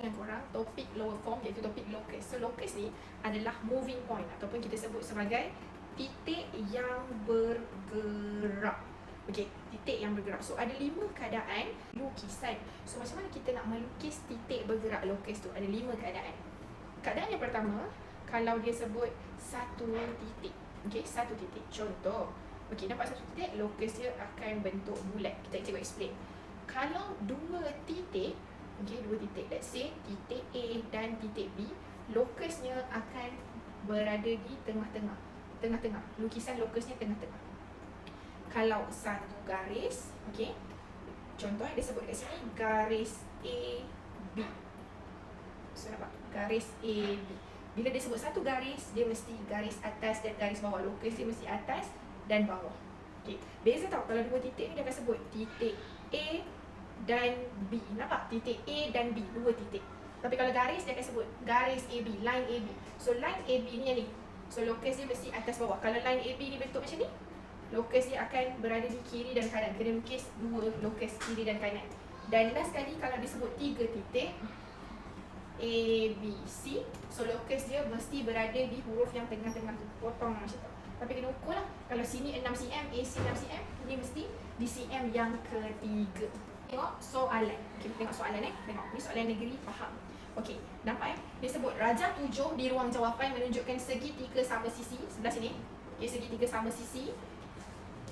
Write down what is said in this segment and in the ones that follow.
dengan korang topik lower form iaitu topik locus. So locus ni adalah moving point ataupun kita sebut sebagai titik yang bergerak. Okey, titik yang bergerak. So ada 5 keadaan lukisan. So macam mana kita nak melukis titik bergerak locus tu? Ada 5 keadaan. Keadaan yang pertama, kalau dia sebut satu titik. Okey, satu titik. Contoh, okey, nampak satu titik, locus dia akan bentuk bulat. Kita cuba explain. Kalau 2 titik, okey, 2 titik, let's say titik A dan titik B, locusnya akan berada di tengah-tengah. Tengah-tengah. Lukisan locusnya tengah-tengah. Kalau satu garis, okey, contoh dia sebut kat sini garis A B. So nampak? Garis A B. Bila dia sebut satu garis, dia mesti garis atas dan garis bawah. Locus dia mesti atas dan bawah. Okey, beza tau kalau 2 titik ni dia akan sebut titik A dan B. Nampak? Titik A dan B, 2 titik. Tapi kalau garis dia akan sebut garis AB, line AB. So line AB ni yang ni. So locus dia mesti atas bawah. Kalau line AB ni bentuk macam ni, locus dia akan berada di kiri dan kanan. Kena lukis 2 locus kiri dan kanan. Dan last kali kalau disebut 3 titik A, B, C, so locus dia mesti berada di huruf yang tengah-tengah tu. Potong macam tu. Tapi kena ukur lah. Kalau sini 6 cm, AC 6 cm, ni mesti di cm yang ketiga. Tengok soalan. Okay, tengok soalan Tengok. Ni soalan negeri, faham. Okey, nampak Dia sebut rajah 7 di ruang jawapan menunjukkan segitiga sama sisi. Sebelah sini. Okay, segitiga sama sisi.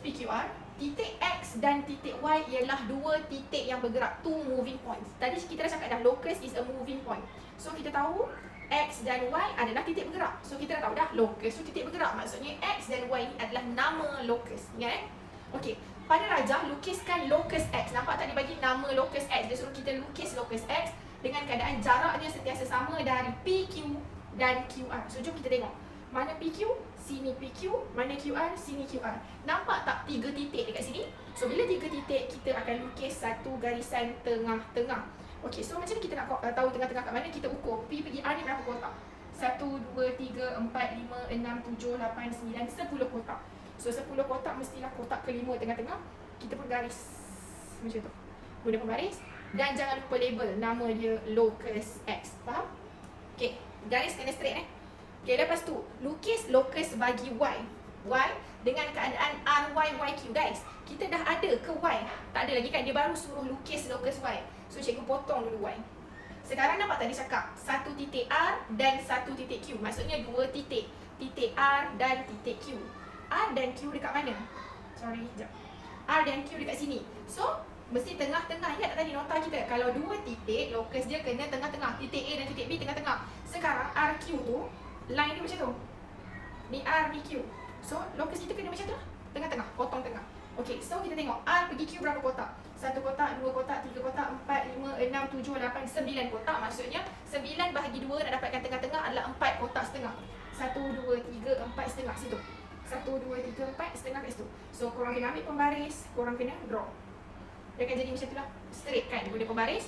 PQR. Titik X dan titik Y ialah 2 titik yang bergerak. 2 moving points. Tadi kita dah cakap dah, locus is a moving point. So kita tahu X dan Y adalah titik bergerak. So kita dah tahu dah, locus tu titik bergerak. Maksudnya X dan Y ni adalah nama locus. Ingat Okey, pada rajah lukiskan locus X. Nampak tak dia bagi nama locus X? Dia suruh kita lukis locus X dengan keadaan jaraknya sentiasa sama dari PQ dan QR. So jom kita tengok. Mana PQ? Sini PQ. Mana QR? Sini QR. Nampak tak 3 titik dekat sini? So bila 3 titik, kita akan lukis satu garisan tengah-tengah. Okey, so macam mana kita nak tahu tengah-tengah kat mana? Kita ukur P pergi R ni berapa kotak? 1, 2, 3, 4, 5, 6, 7, 8, 9, 10 kotak. So 10 kotak mestilah kotak kelima tengah-tengah. Kita pun garis macam tu. Guna pembaris. Dan jangan lupa label nama dia locus X. Faham? Okey, garis kena straight Okey, lepas tu lukis locus bagi Y. Y dengan keadaan RY YQ. Guys, kita dah ada ke Y? Tak ada lagi kan? Dia baru suruh lukis locus Y. So cikgu potong dulu Y. Sekarang nampak tadi cakap satu titik R dan satu titik Q. Maksudnya 2 titik. Titik R dan titik Q. R dan Q dekat mana? Sorry, sekejap. R dan Q dekat sini. So mesti tengah-tengah. Ingat tak tadi nota kita? Kalau 2 titik, locus dia kena tengah-tengah. Titik A dan titik B tengah-tengah. Sekarang RQ tu, line dia macam tu. Ni R, ni Q. So locus kita kena macam tu lah. Tengah-tengah, potong tengah. Okey, so kita tengok R pergi Q berapa kotak? 1 kotak, 2 kotak, 3 kotak, 4, 5, 6, 7, 8, 9 kotak. Maksudnya 9 bahagi 2 nak dapatkan tengah-tengah adalah 4 kotak setengah. 1, 2, 3, 4 setengah situ. 1, 2, 3, 4 setengah kat situ. So korang kena ambil pembaris, korang kena draw. Dia akan jadi macam tu lah. Straight kan? Guna pembaris.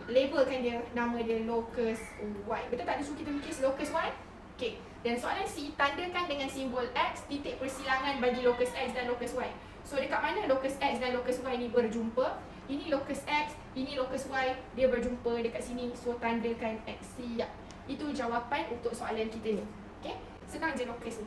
Labelkan dia, nama dia locus Y. Betul tak dia suruh kita lukis locus Y? Okey. Dan soalan C, tandakan dengan simbol X titik persilangan bagi locus X dan locus Y. So dekat mana locus X dan locus Y ni berjumpa? Ini locus X, ini locus Y, dia berjumpa dekat sini. So tandakan X. Siap. Itu jawapan untuk soalan kita ni. Okey? Senang je locus ni.